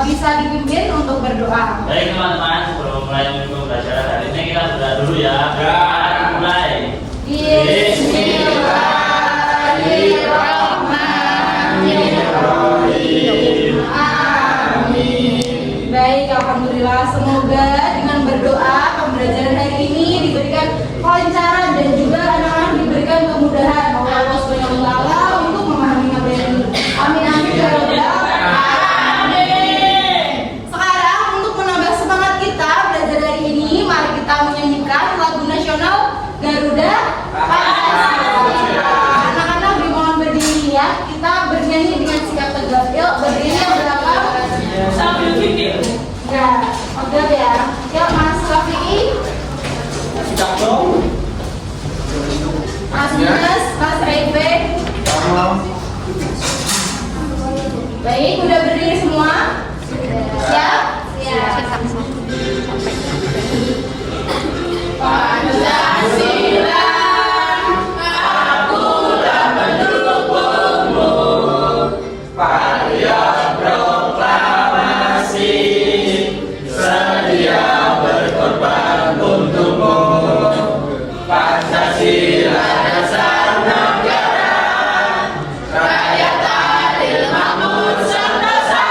bisa dipimpin untuk berdoa. Baik teman-teman, sebelum mulai pembelajaran hari ini kita berdoa dulu ya. Mulai. Bismillahirrahmanirrahim. Amin. Baik, alhamdulillah. Semoga dengan berdoa pembelajaran hari ini diberikan kelancaran dan juga anak-anak diberikan kemudahan oleh Allah Subhanahu wa taala untuk memahami apa yang ini. Amin amin ya rabbal alamin. Sekarang untuk menambah semangat kita belajar hari ini, mari kita menyanyikan lagu nasional Garuda Pancasila. Anak-anak dimohon berdiri ya. Kita bernyanyi dengan sikap tegap. Yuk, berdiri berapa? Sambil pikir. Ya, oke ya. Yuk, Mas Rafi'i. Mas Dinas, Mas Raife. Baik, udah berdiri semua? Siap? Siap. Pancasila, akulah pendukungmu. Patriot proklamasi, sedia berkorban untukmu. Pancasila dasar negara, rakyat adil makmur sentosa,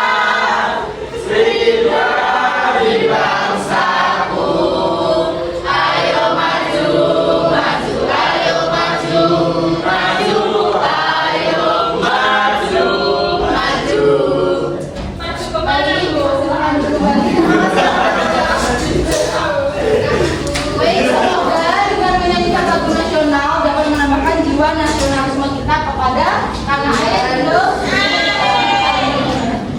spiritual bangsaku. Ayo maju, maju, ayo maju, maju, ayo maju, maju. Maju kembali. Silakan kembali. Baik, semoga dengan menyanyikan lagu nasional dapat menambahkan jiwa nasionalisme kita kepada tanah air Indonesia.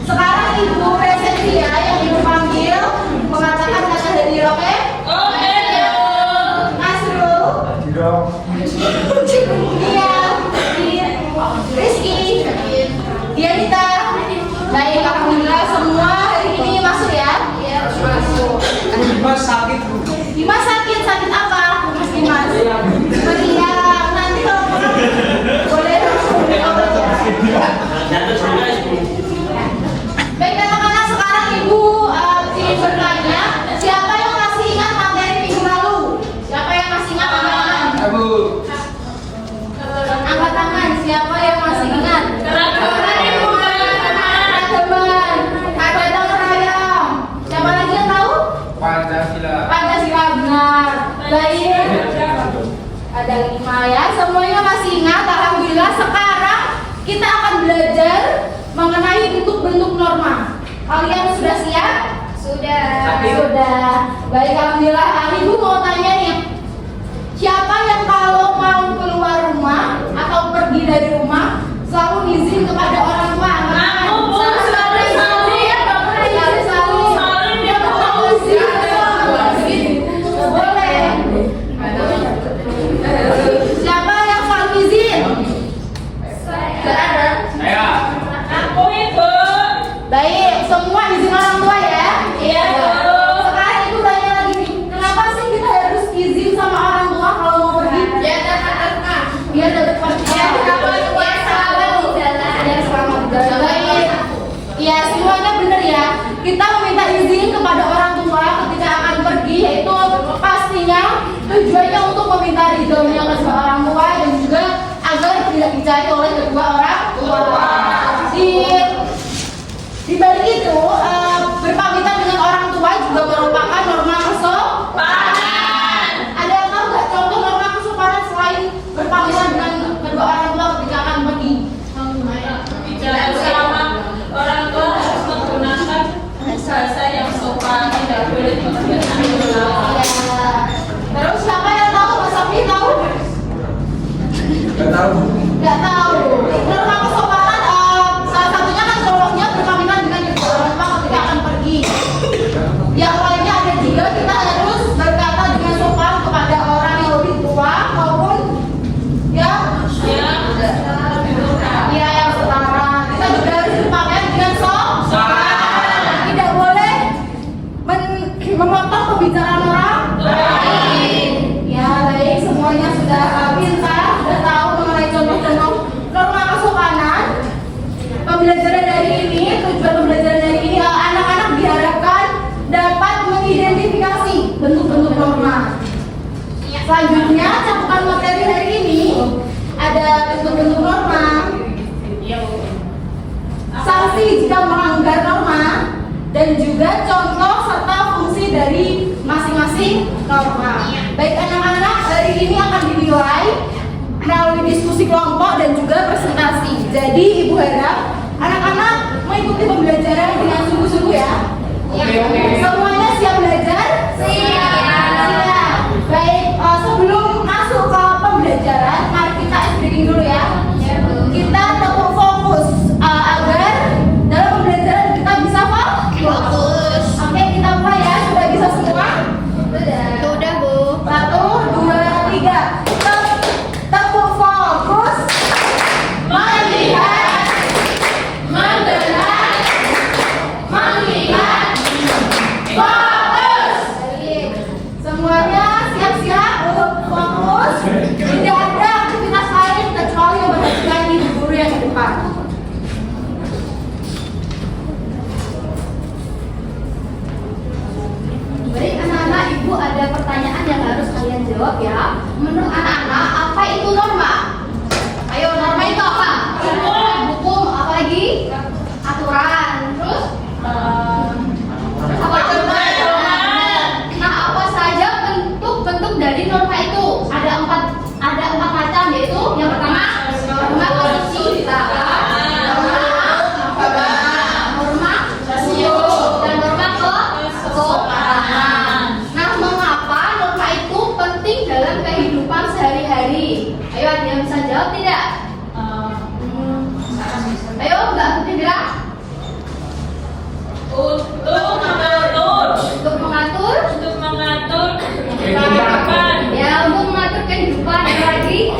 Sekarang Ibu Presensia yang Ibu panggil mengatakan kata dari Roke. Nasrul. Dia. Rizky. Dianita. Baik, alhamdulillah semua hari ini masuk ya. Masuk. Dimas sakit apa? Mas Dimas. Meriang. Nanti kalau boleh langsung Baik anak-anak, sekarang Ibu ingin bertanya, siapa yang masih ingat materi minggu lalu? Siapa yang masih ingat anak-anak? Angkat tangan, siapa yang masih ingat? Keragaman. Ada tangan ayam. Siapa lagi yang tahu? Pancasila benar. Baik. Ada 5 ya. Semuanya masih ingat. Alhamdulillah. Sekarang kita akan belajar mengenai bentuk-bentuk norma. Kalian sudah siap? Sudah. Baik, alhamdulillah. Ibu mau tanya nih. Siapa yang kalau mau keluar rumah atau pergi dari rumah selalu izin kepada orang tua? Siapa yang selalu izin? Gak ada. Aku Ibu. Baik, semua izin orang tua ya? Iya, Bu. Sekarang Ibu tanya lagi nih, kenapa sih kita harus izin sama orang tua kalau mau pergi? Biar dapat selamat jalan. Baik. Iya, semuanya benar ya. Kita meminta izin kepada orang tua ketika akan pergi, yaitu pastinya tujuannya untuk meminta ridhonya kedua orang tua dan juga agar tidak dicari oleh kedua orang tua. Di balik itu, berpamitan dengan orang tua juga merupakan norma kesopanan. Ada yang tahu nggak contoh norma kesopanan selain berpamitan dengan kedua orang tua ketika akan pergi? Bicara sama orang tua harus menggunakan bahasa yang sopan, tidak boleh menggunakan Ya. Terus siapa yang tahu? Mas Safi tahu? Nggak tahu. Norma kesopanan salah satunya kan contohnya berpamitan dengan kedua orang tua ketika akan pergi. Yang lainnya ada juga kita harus berkata dengan sopan kepada orang yang lebih tua maupun yang yang setara. Kita juga harus berpakaian dengan sopan. Tidak boleh memotong pembicaraan orang lain. Ya baik, semuanya sudah pintar, sudah tahu mengenai contoh-contoh norma kesopanan. Pembelajaran dari ini, tujuan pembelajaran dari ini anak-anak Selanjutnya, cakupan materi hari ini ada bentuk-bentuk norma, sanksi jika melanggar norma, dan juga contoh serta fungsi dari masing-masing norma. Baik anak-anak, hari ini akan dinilai melalui diskusi kelompok dan juga presentasi. Jadi Ibu harap anak-anak mengikuti pembelajaran dengan sungguh-sungguh ya. Semuanya siap belajar? Siap. Baik, sebelum masuk ke pembelajaran, mari kita ice breaking dulu ya. Kita tetap fokus agar dalam pembelajaran kita bisa fokus. Oke, kita mulai ya. Sudah bisa semua? Sudah, Bu. 1, 2, 3. Tepuk fokus. Melihat. Mendengar. Melihat. Fokus. Semuanya siap-siap untuk fokus. Tidak ada aktivitas lain kecuali yang berhubungan ibu guru yang di depan. Baik anak-anak, ibu ada pertanyaan yang harus kalian jawab ya. Menurut anak-anak, apa itu norma? Ayo, norma itu apa? Hukum, apa lagi? Aturan. Terus? Apa aturan? Nah, apa saja bentuk-bentuk dari norma itu? Ada empat macam, yaitu yang pertama norma konstitusi, norma rasio, dan norma kesopanan. Nah, mengapa norma itu penting dalam kehidupan sehari-hari? Ayo, ada yang bisa jawab tidak? Ayo, Mbak Putri. Untuk mengatur kehidupan. Ya, untuk mengatur kehidupan lagi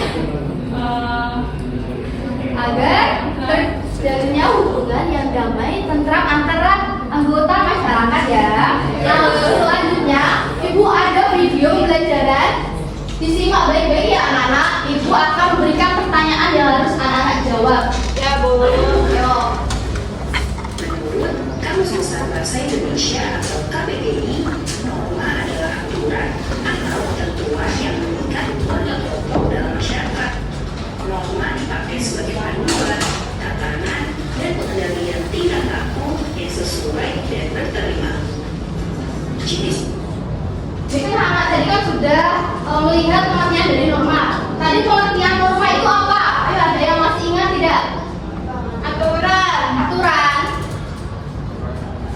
agar terjadinya hubungan yang damai, tentram antara anggota masyarakat ya. Nah, selanjutnya Ibu ada video pembelajaran. Disimak baik-baik ya anak-anak. Ibu akan memberikan pertanyaan yang harus anak-anak jawab. Ya, Bu. Yo. Menurut Kamus Besar Bahasa Indonesia atau KBBI, norma adalah aturan atau ketentuan yang mengikat banyak kelompok dalam masyarakat. Norma dipakai sebagai panduan, tatanan, dan pengendalian tingkah laku yang sesuai dan berterima. Jenis Jadi anak tadi kan sudah melihat pengertian dari norma. Tadi pengertian norma itu apa? Ayo, ada yang masih ingat tidak? Aturan.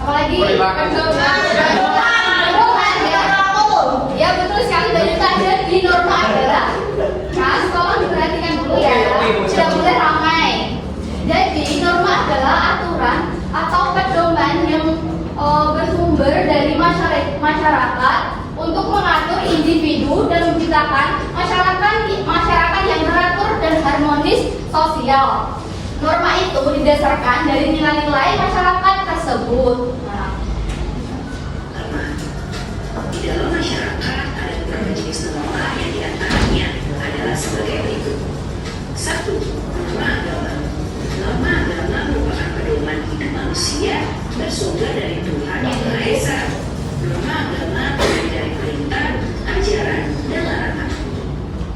Apalagi? Pedoman ya. Ya, betul sekali. Dari tadi di norma adalah. Mas, tolong diperhatikan dulu ya. Tidak boleh ramai. Jadi norma adalah aturan atau pedoman yang bersumber dari masyarakat untuk mengatur individu dan menciptakan masyarakat yang teratur dan harmonis sosial. Norma itu didasarkan dari nilai-nilai masyarakat tersebut. Di dalam masyarakat ada beberapa jenis norma yang diantaranya adalah sebagai berikut. 1. Norma agama. Norma agama merupakan pedoman hidup manusia bersumber dari Tuhan Yang Maha Esa. Norma agama terdiri dari perintah, ajaran, dan larangan.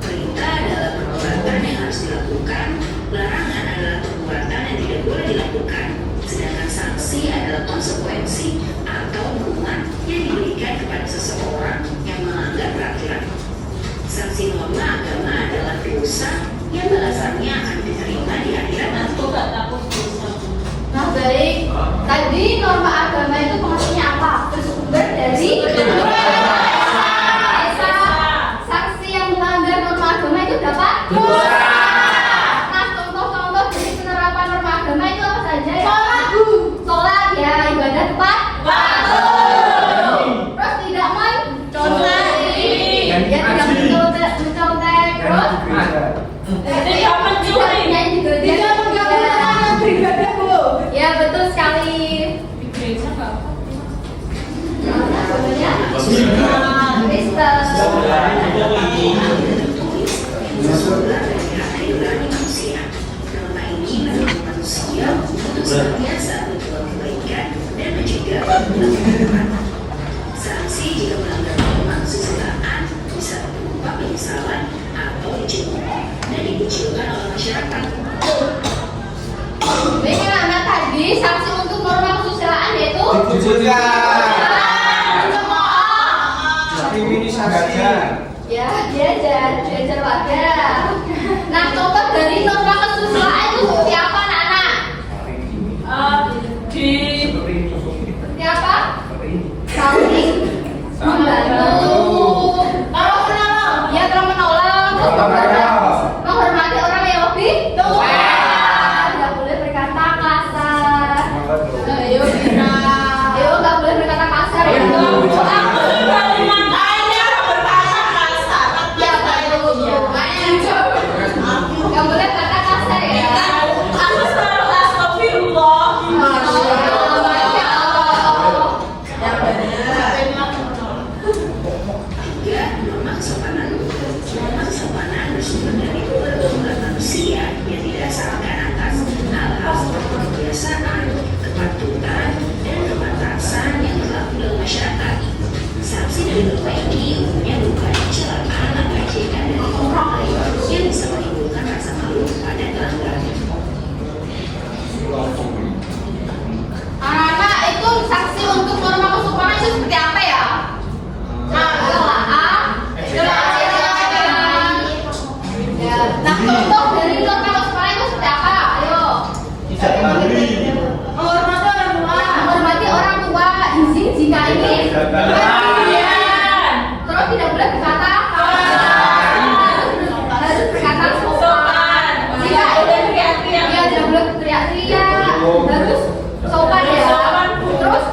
Perintah adalah perbuatan yang harus dilakukan, larangan adalah perbuatan yang tidak boleh dilakukan, sedangkan sanksi adalah konsekuensi atau hukuman yang diberikan kepada seseorang yang melanggar peraturan. Sanksi norma agama adalah dosa yang balasannya akan diterima di akhirat nanti. Nah, baik. Tadi norma agama itu pengertiannya apa? Bersumber dari Esa. Saksi yang melanggar norma agama itu dapat dosa. Nah, contoh-contoh dari penerapan norma agama itu apa saja ya? Sholat ya, ibadah tepat waktu. Terus tidak mencontek. Ya, tidak mencontek. Terus Tidak mencuri. tidak menggabungkan beribadah, Bu. Ya, betul sekali. Di gereja nggak apa? Kristen. Sesudah dari masyarakat. Baik anak tadi sanksi untuk norma kesusilaan yaitu kriminalisasi. ya diajar warga. Nah, contoh dari norma kesusilaan itu seperti apa anak-anak? Seperti apa? Saling membantu. Kalau menolong, ya kalau menolong, menghormati orang yang lebih tua. Tidak boleh berkata kasar. Ayo Bina. Ayo nggak boleh berkata kasar ya. Nggak boleh berkata kasar ya. Tiga, norma kesopanan. Norma kesopanan bersumber dari perkembangan manusia yang didasarkan atas hal-hal seperti kebiasaan, kepatutan, dan kebatasan yang berlaku dalam masyarakat. Sanksi dari norma ini umumnya berupa celaan, ajakan, dan orang lain yang bisa menimbulkan rasa malu pada pelanggar. Anak-anak itu sanksi untuk norma kesopanan itu seperti apa ya? Nah, contoh dari norma kesopanan itu seperti apa? Ayo. Menghormati orang tua, izin jika ingin. Terus tidak boleh berkata harus berkata sopan. Jika ingin ya tidak boleh teriak-teriak. Harus sopan ya. Terus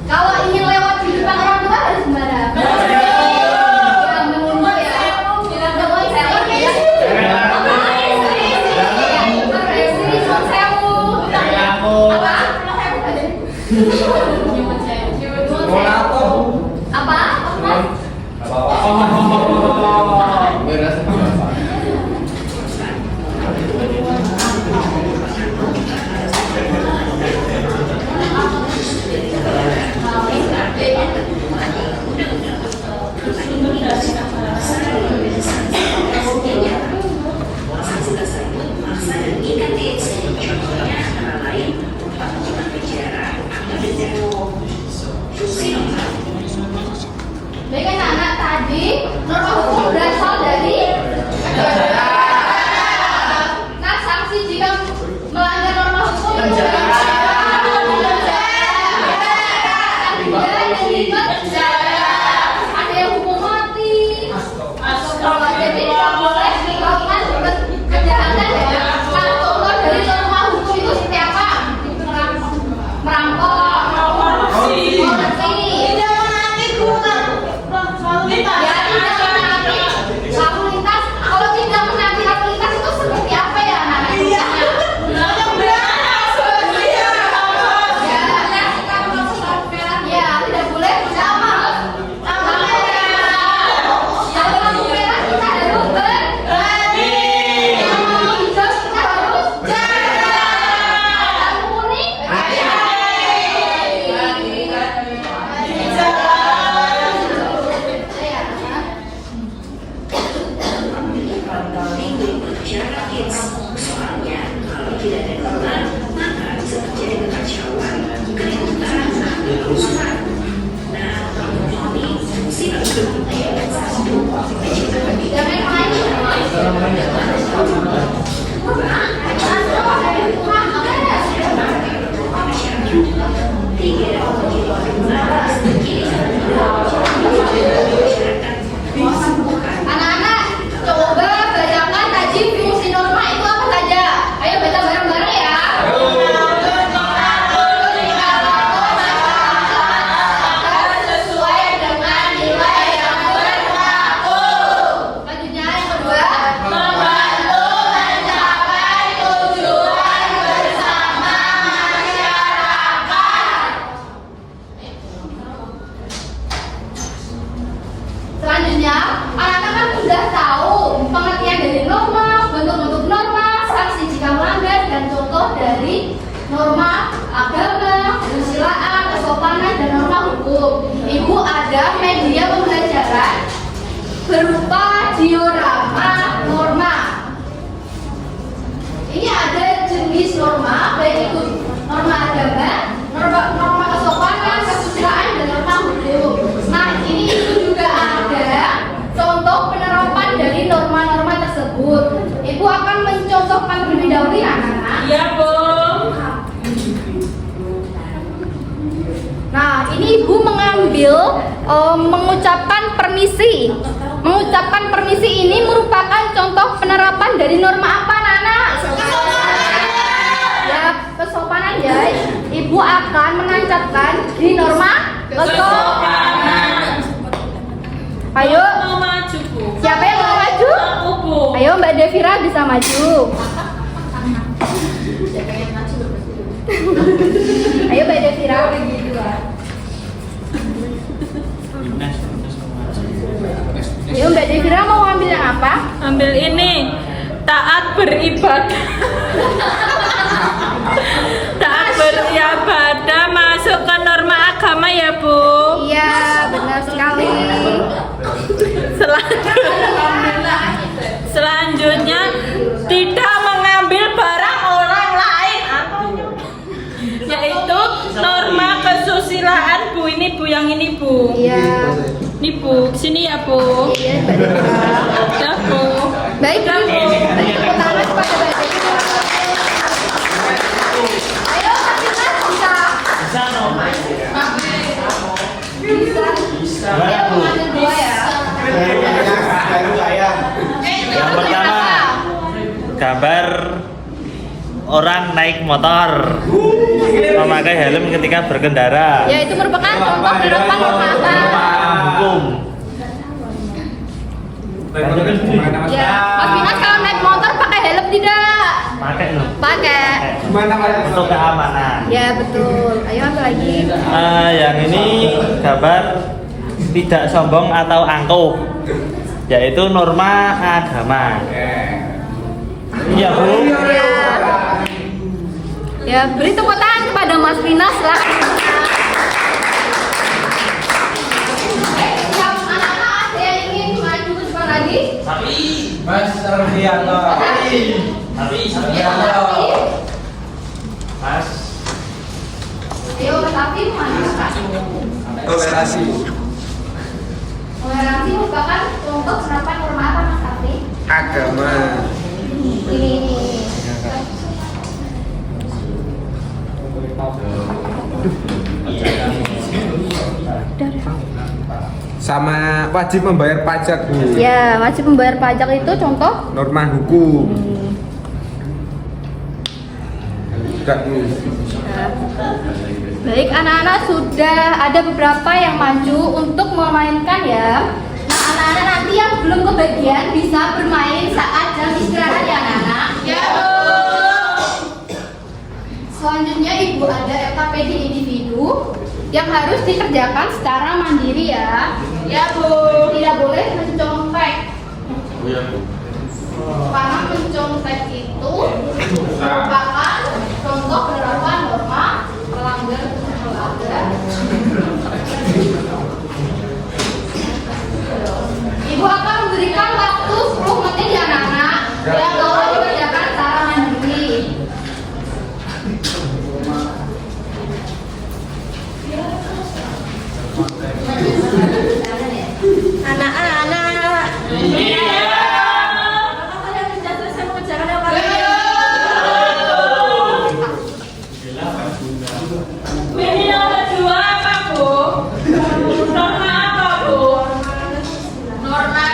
kalau ingin lewat di depan orang tua harus gimana? Ya menunggu ya. Bilang dong saya ya. Apa? Sanksi tersebut memaksa dan negatif. Contohnya antara lain hukuman penjara atau denda. Fungsi norma. Baik anak-anak tadi norma hukum berasal dari nah sanksi jika melanggar norma hukum ada yang hukum mati. Jadi tidak boleh melakukan kejahatan ya. Nah, contoh dari norma hukum itu seperti apa? Merampok, korupsi. Ya, tidak menaati lalu lintas. Kalau tidak menaati lalu lintas itu seperti apa ya anak-anak? Ya, tidak boleh bersama. Kalau lampu merah kita harus berhenti. Kalau hijau kita harus jalan. Lampu kuning Cara kids. Soalnya kalau tidak ada norma, maka bisa terjadi kekacauan, keributan, atau kerusuhan. Nah, ini fungsi norma. Satu, menciptakan dan yang lain. tiga, Anak-anak coba bayangkan tadi fungsi norma itu Ibu akan mencontohkan terlebih dahulu ya anak-anak. Iya, Bu. Nah, ini Ibu mengambil mengucapkan permisi. Mengucapkan permisi ini merupakan contoh penerapan dari norma apa, anak-anak? Ya, kesopanan ya. Ibu akan menancapkan di norma kesopanan. Ayo, Mau maju, Bu. siapa yang mau maju? Aku, Bu. Ayo Mbak Devira bisa maju. Ayo Mbak Devira. Ayo Mbak Devira mau ambil yang apa? Ambil ini. Taat beribadah. Taat beribadah masuk ke norma agama ya, Bu. Iya, benar sekali. Selanjutnya tidak mengambil barang orang lain, yaitu norma kesusilaan, Bu. Ini Bu, yang ini Bu. Iya. Ini Bu, sini ya Bu. Iya, Mbak Devira. Ya Bu. Baik, Bu. Beri tepuk tangan kepada Mbak Devira. Ayo, Mas bisa. Bisa. Ayo, mengambil dua ya. Yang pertama, gambar orang naik motor memakai helm ketika berkendara. Ya, itu merupakan contoh penerapan norma apa? Hukum. Ya, Mas Minas kalau naik motor pakai helm tidak? Pakai loh. Pakai. Untuk keamanan. Ya, betul. Ayo ambil lagi. Yang ini gambar tidak sombong atau angkuh, yaitu norma agama. Iya Bu. Ya. Ya, beri tepuk tangan kepada Mas Minas lah. Yang anak-anak ada yang ingin maju ke depan lagi? Mas Arfianto. Mas. Ayo, Mas Afi maju. Toleransi. Toleransi merupakan contoh penerapan norma apa, Mas Afi? Agama. Ini. Sama wajib membayar pajak, Bu. Ya, wajib membayar pajak itu contoh. Norma hukum. Sudah, Bu. Baik, anak-anak sudah ada beberapa yang maju untuk memainkan ya. Nah, anak-anak nanti yang belum kebagian bisa bermain saat jam istirahat ya, anak-anak. Ya, Bu. Selanjutnya Ibu ada FKPD individu yang harus dikerjakan secara mandiri ya. Ya, Bu. Tidak boleh mencontek. Karena mencontek itu merupakan contoh penerapan norma melanggar. Ibu akan memberikan waktu 10 menit ya anak-anak. Ya, tolong dikerjakan secara mandiri. Anak-anak. Kalian sudah selesai mengerjakan yang kalian. Ini yang kedua apa Bu? Norma apa Bu? Norma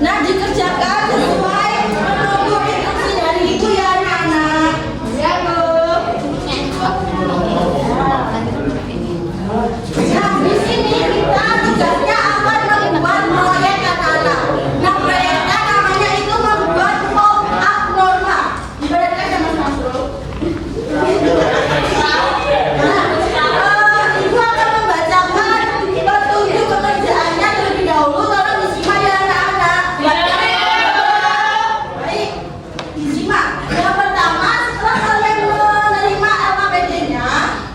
Nah, dikerjakan sesuai menunggu instruksi dari ibu ya anak-anak. Ya Bu. Nah, di sini kita tugasnya akan membuat proyek anak-anak. Nah, proyeknya namanya itu membuat pop-up norma. Ibaratkan sama Samsul. Ibu akan membacakan petunjuk pekerjaannya terlebih dahulu. Tolong disimak ya anak-anak. Baik, disimak. Yang pertama, setelah kalian menerima LKPD-nya,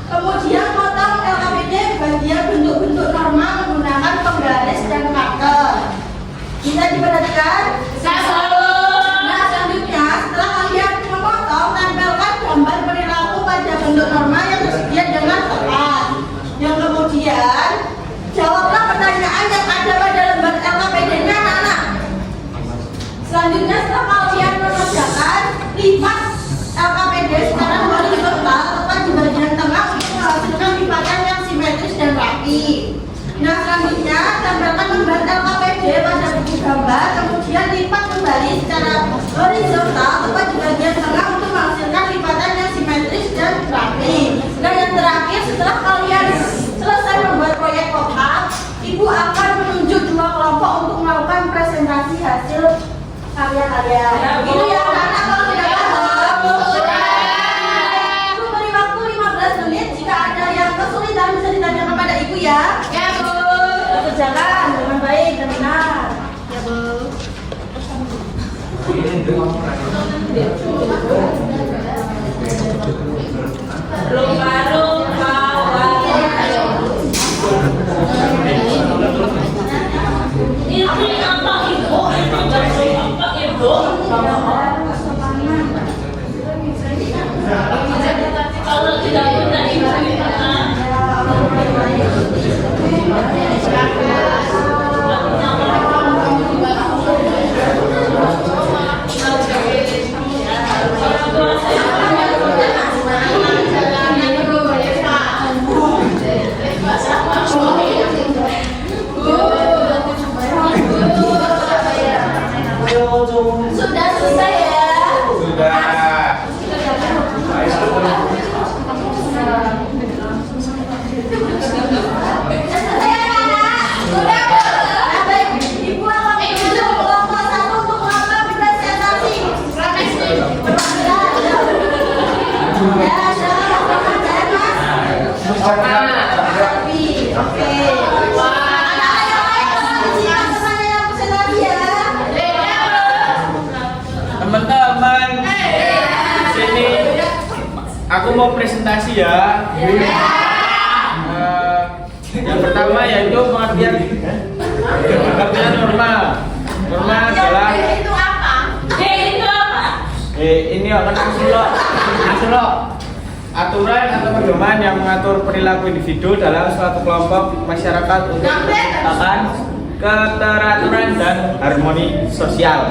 kemudian potong LKPD bagian bentuk-bentuk norma menggunakan penggaris dan marker. Bisa diperhatikan? Nah, selanjutnya, setelah kalian memotong, tempelkan gambar perilaku pada bentuk norma yang tersedia dengan tepat. Yang kemudian, jawablah pertanyaan yang ada pada lembar LKPD-nya anak-anak. Selanjutnya, setelah kalian mengerjakan, lipat LKPD secara horizontal tepat di bagian tengah untuk menghasilkan lipatan yang simetris dan rapi. Nah, selanjutnya tempelkan lembar LKPD pada buku gambar, kemudian lipat kembali secara horizontal tepat di bagian tengah untuk menghasilkan lipatan yang simetris dan rapi. Nah, yang terakhir, setelah kalian selesai membuat proyek pop-up, ibu akan menunjuk 2 kelompok untuk melakukan presentasi hasil karya kalian. Itu ya anak-anak, kalau tidak paham. Ibu beri waktu 15 menit. Jika ada yang kesulitan bisa ditanyakan kepada ibu ya. Ya Bu. Kerjakan dengan baik dan benar. Ya Bu. Lumba-lumba ini apa ibu? Ini apa ibu? Kalau tidak punya ibu gimana? Orang tua saya Sudah selesai ya? Sudah. Selesai ya anak? Sudah Bu. Nah, baik. Ibu akan menunjuk kelompok 1 untuk melakukan presentasi. Ya, jangan lupa Mas. Rapi. Oke. Anak-anak yang lain tolong disimak pertanyaan presentasi ya. Teman-teman, sini aku mau presentasi ya. Yang pertama yaitu pengertian norma. Norma adalah Itu apa? itu apa? ini akan aturan atau pedoman yang mengatur perilaku individu dalam suatu kelompok masyarakat untuk menciptakan keteraturan dan harmoni sosial.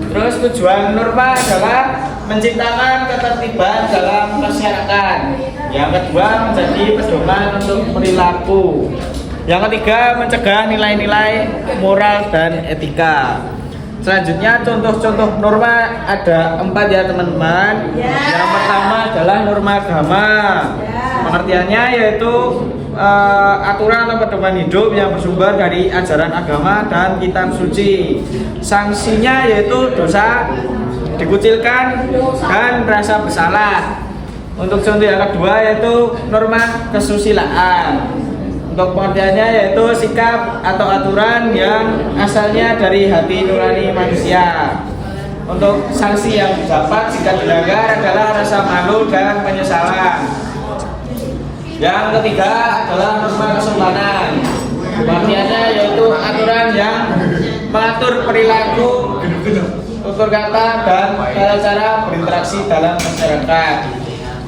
Terus tujuan norma adalah menciptakan ketertiban dalam masyarakat. Yang kedua, menjadi pedoman untuk perilaku. Yang ketiga, mencegah nilai-nilai moral dan etika. Selanjutnya, contoh-contoh norma ada 4 ya teman-teman. Yang pertama adalah norma agama. Pengertiannya yaitu aturan atau pedoman hidup yang bersumber dari ajaran agama dan kitab suci. Sanksinya yaitu dosa, dikucilkan, dan rasa bersalah. Untuk contoh yang kedua yaitu norma kesusilaan. Untuk pengertiannya yaitu sikap atau aturan yang asalnya dari hati nurani manusia. Untuk sanksi yang didapat jika dilanggar adalah rasa malu dan penyesalan. Yang ketiga adalah norma kesopanan. Pengertiannya yaitu aturan yang mengatur perilaku, tutur kata, dan cara berinteraksi dalam masyarakat.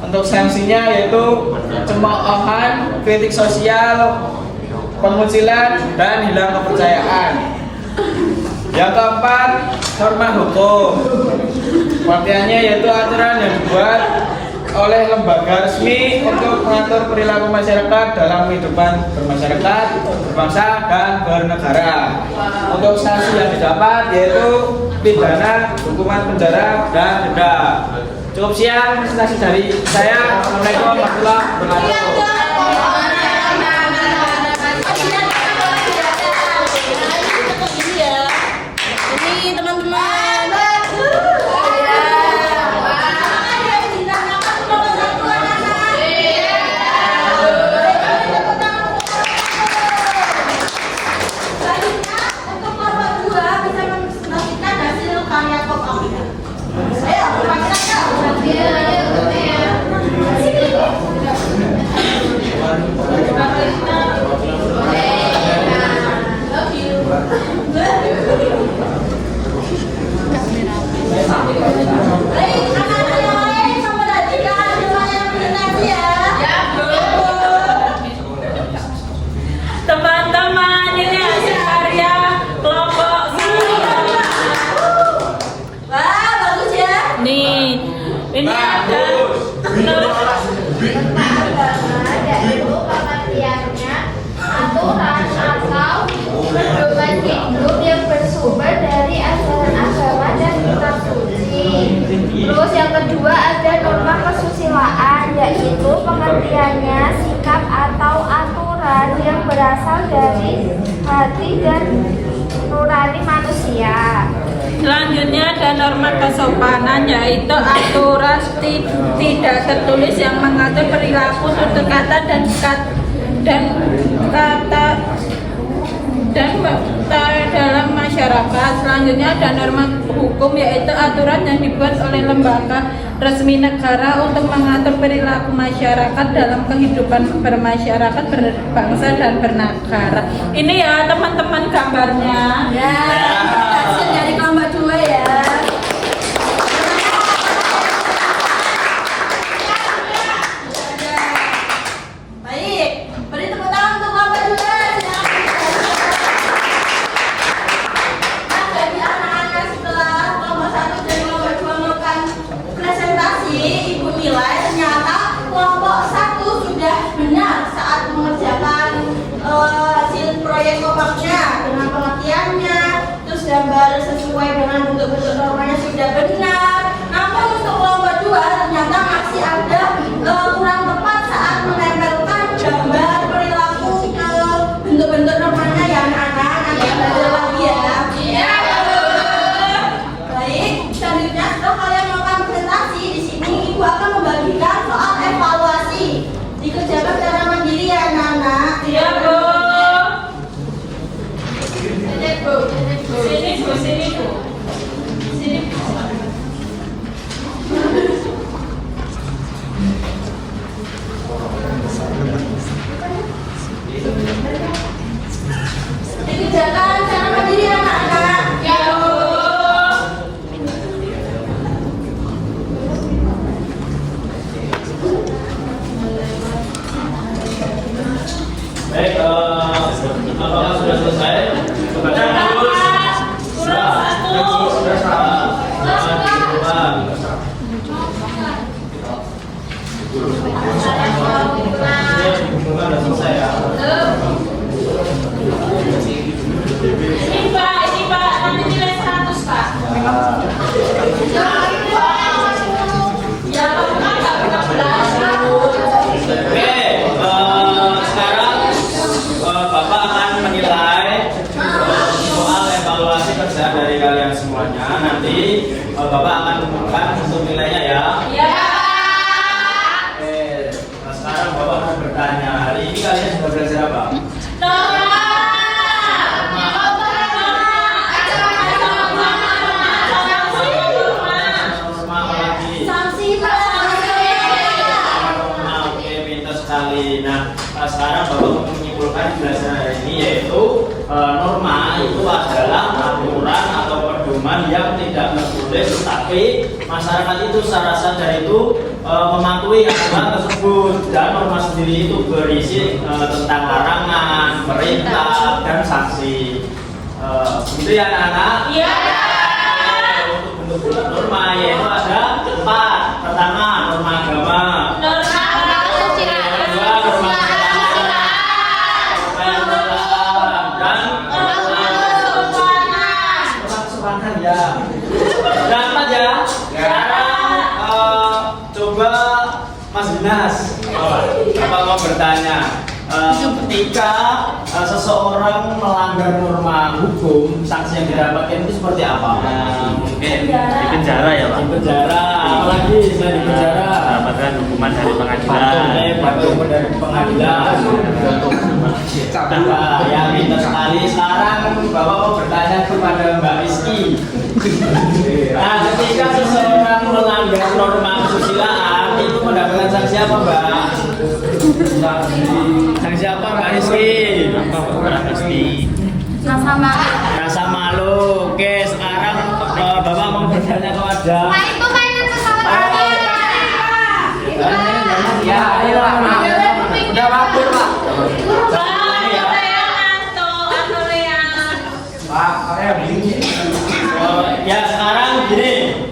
Untuk sanksinya yaitu cemoohan, kritik sosial, pengucilan, dan hilang kepercayaan. keempat, norma hukum. Pengertiannya yaitu aturan yang dibuat oleh lembaga resmi untuk mengatur perilaku masyarakat dalam kehidupan bermasyarakat, berbangsa, dan bernegara. Untuk sanksi yang didapat yaitu pidana, hukuman penjara, dan denda. Cukup sekian presentasi dari saya. Assalamualaikum warahmatullahi wabarakatuh. Ini teman-teman. Selanjutnya untuk kelompok 2 bisa mempresentasikan hasil karya pokoknya. Ayo, baik, anak-anak yang lain memperhatikan hasil karya presentasi ya. Teman-teman, ini hasil karya kelompok 1. Wah, bagus ya. Nih, ini ada Yaitu pengertiannya aturan atau pedoman hidup yang bersumber dari ajaran agama dan kitab suci. Terus yang kedua ada norma kesusilaan, yaitu pengertiannya sikap atau aturan yang berasal dari hati dan nurani manusia. selanjutnya ada norma kesopanan, yaitu aturan tidak tertulis yang mengatur perilaku, tutur kata dan dalam masyarakat. Selanjutnya ada norma hukum, yaitu aturan yang dibuat oleh lembaga resmi negara untuk mengatur perilaku masyarakat dalam kehidupan bermasyarakat, berbangsa, dan bernegara. Ini ya teman-teman gambarnya. Ya, hasil dari kelompok 2 ya. Baik, beri tepuk tangan untuk kelompok 2. Nah, bagi anak-anak setelah kelompok 1 dan kelompok 2 melakukan presentasi, ibu nilai ternyata kelompok 1 sudah benar saat mengerjakan hasil proyek kelompoknya dengan pengertiannya, terus gambar sesuai dengan bentuk-bentuk normanya sudah benar. Namun untuk kelompok 2 ternyata masih ada kurang tepat saat menempelkan gambar perilaku ke bentuk-bentuk normanya ya anak-anak. Nanti belajar lagi ya. Baik, selanjutnya setelah kalian melakukan presentasi di sini, ibu akan membagikan soal evaluasi. Dikerjakan secara mandiri ya anak-anak. Iya, Bu. Ini Bu, ini Bu. Sini, Bu. Sini, Bu. Sini, Bu. Dikerjakan secara mandiri ya anak-anak. Ya, Bu. Baik, apakah sudah selesai? Sudah selesai ya. Ini Pak, nanti nilai 100 Pak. Ya, Pak, nggak belajar. Oke, sekarang Bapak akan menilai soal evaluasi kerja dari kalian semuanya. Nanti Bapak akan umumkan untuk nilainya ya. Ya. Oke, nah sekarang Bapak mau bertanya, hari ini kalian sudah belajar apa? Norma lagi. Sanksi Oke, pintar sekali. Nah, sekarang Bapak menyimpulkan pelajaran hari ini yaitu norma itu adalah aturan atau pedoman yang tidak tertulis, tapi masyarakat itu secara sadar itu mematuhi aturan tersebut, dan norma sendiri itu berisi tentang larangan, perintah, dan sanksi. Itu ya anak-anak. Iya. Untuk bentuk norma yaitu ada 4. Pertama norma agama. Norma Kedua norma dan kesopanan ya. Dapat ya. Sekarang coba Mas Dinas, apa mau bertanya? Ketika seseorang melanggar norma hukum, sanksi yang didapatkan itu seperti apa? Mungkin di penjara ya Pak. Di penjara, apalagi selain di penjara? Mendapatkan hukuman dari pengadilan. Bantuan dari pengadilan. Nah, ya pintar sekali. Sekarang Bapak mau bertanya kepada Mbak Rizky. Nah, ketika seseorang melanggar norma kesusilaan, itu mendapatkan sanksi apa, Mbak? Sanksi apa, Mbak Rizky? Apa pasti. Rasa malu. Oke, sekarang Bapak mau bertanya kepada. itu mainan pesawat Ya, ayo Pak. Udah waktu, Pak. Ya sekarang gini,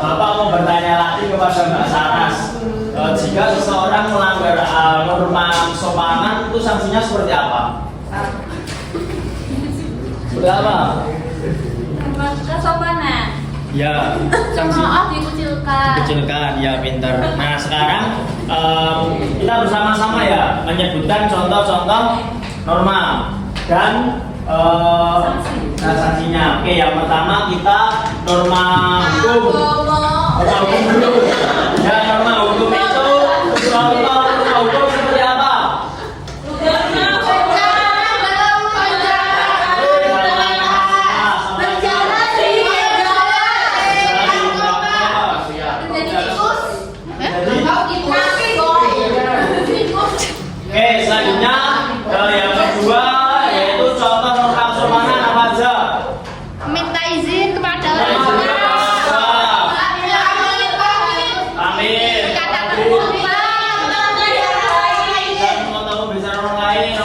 Bapak mau bertanya lagi kepada Mbak Saras. Jika seseorang melanggar norma kesopanan, itu sanksinya seperti apa? Seperti apa? kesopanan Ya, sanksi maaf dikucilkan kecilkan, ya pintar. Nah sekarang kita bersama-sama ya menyebutkan contoh-contoh norma dan sanksinya. Oke, yang pertama kita norma hukum. Norma hukum dulu. Ya, norma hukum itu contoh norma hukum seperti apa? Oke, selanjutnya yang kedua yaitu contoh norma kesopanan apa aja? minta izin kepada Amin. Dan mau berbicara orang lain.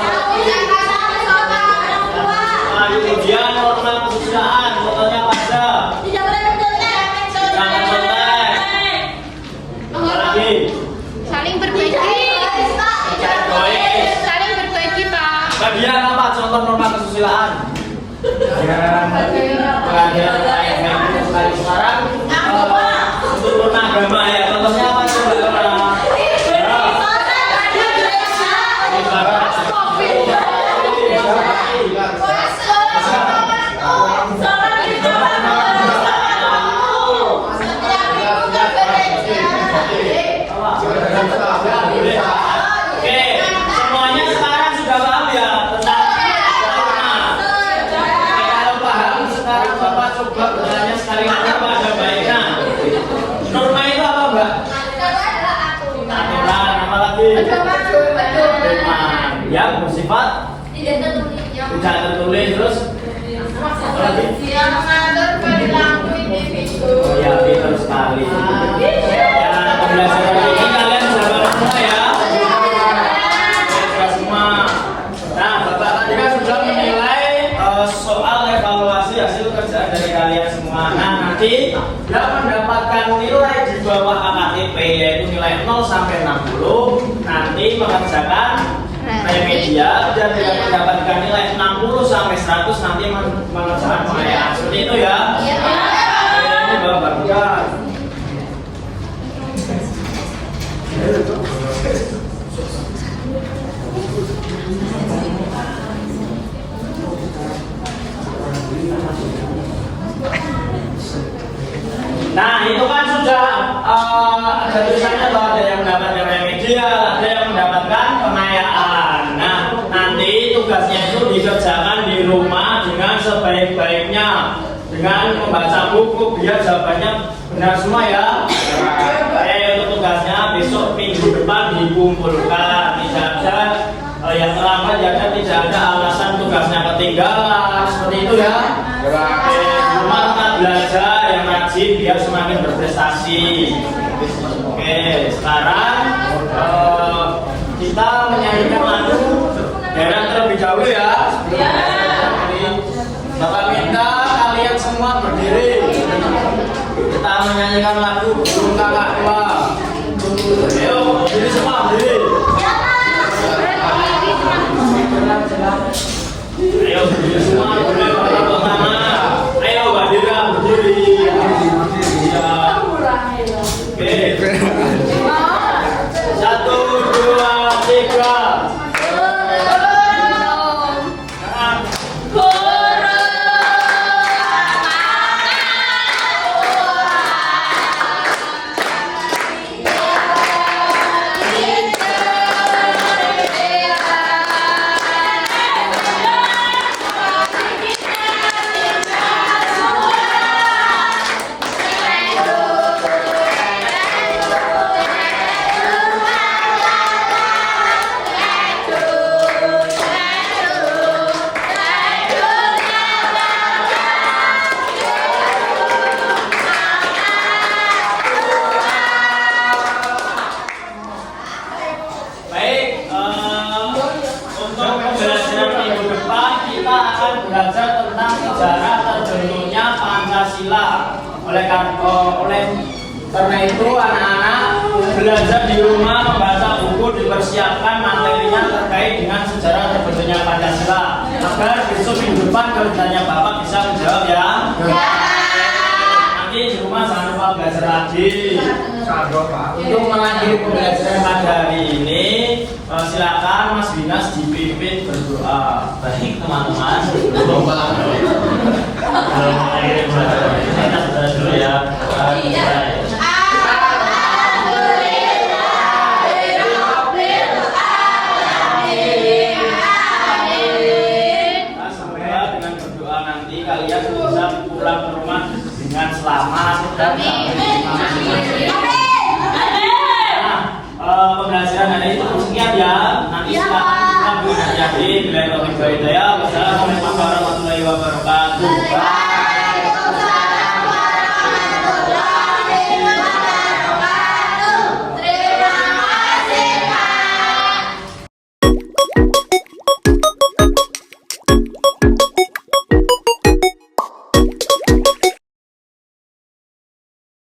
Kemudian norma kesusilaan, contohnya apa aja? Jangan contek. Apa lagi? saling berbagi saling berbagi Pak Bagian apa contoh norma kesusilaan? Bagian sekarang untuk norma agama ya, contohnya apa coba? Oke, semuanya sekarang sudah paham ya tentang norma. Kalau paham sekarang Bapak coba bertanya sekali lagi pada baiknya. Norma itu apa, Mbak? Aturan, apa lagi? Pedoman yang bersifat tidak tertulis terus. Apa lagi? yang mengatur perilaku individu Ya, pintar sekali. Ya, pembelajaran ini kalian sudah paham semua ya. Sudah semua. Nah, Bapak tadi kan sudah menilai soal evaluasi hasil kerjaan dari kalian semua. Nah, nanti yang mendapatkan nilai di bawah AKTP yaitu nilai 0 sampai 60 nanti mengerjakan remedia dan tidak mendapatkan nilai 60 sampai 100 nanti mengerjakan pengayaan. Seperti itu ya. Ini Bapak Bukan. Nah itu kan sudah ada tulisannya bahwa ada yang mendapatkan remedial, ada yang mendapatkan pengayaan. Nah nanti tugasnya itu dikerjakan di rumah dengan sebaik-baiknya, dengan membaca buku biar jawabannya benar semua ya. Untuk tugasnya besok minggu depan dikumpulkan, tidak ada yang terlambat ya, kan tidak ada alasan tugasnya ketinggalan seperti itu ya. Di rumah kita belajar yang rajin biar semakin berprestasi. Oke, sekarang kita menyanyikan lagu daerah terlebih dahulu ya. akan menyanyikan lagu Burung Kakak Tua. Ayo, berdiri semua, berdiri. Ayo, berdiri semua, berdiri pada pertama. Ayo, Mbak Dira, berdiri. Ya. Oke. 1, 2, 3. Belajar tentang sejarah terbentuknya Pancasila. Oleh karena itu anak-anak belajar di rumah, membaca buku, dipersiapkan materinya terkait dengan sejarah terbentuknya Pancasila agar besok minggu depan kalau ditanya Bapak bisa menjawab ya. Nanti di rumah jangan lupa belajar lagi. Untuk mengakhiri pembelajaran pada hari ini, silakan Mas Binas dipimpin berdoa. Baik teman-teman, sebelum mengakhiri pembelajaran ini kita berdoa dulu ya. Semoga dengan berdoa nanti kalian bisa pulang ke rumah dengan selamat dan pembelajaran hari ini sekian ya. Nanti silakan kita berhati-hati. Bila itu hidayah. Wassalamualaikum warahmatullahi wabarakatuh.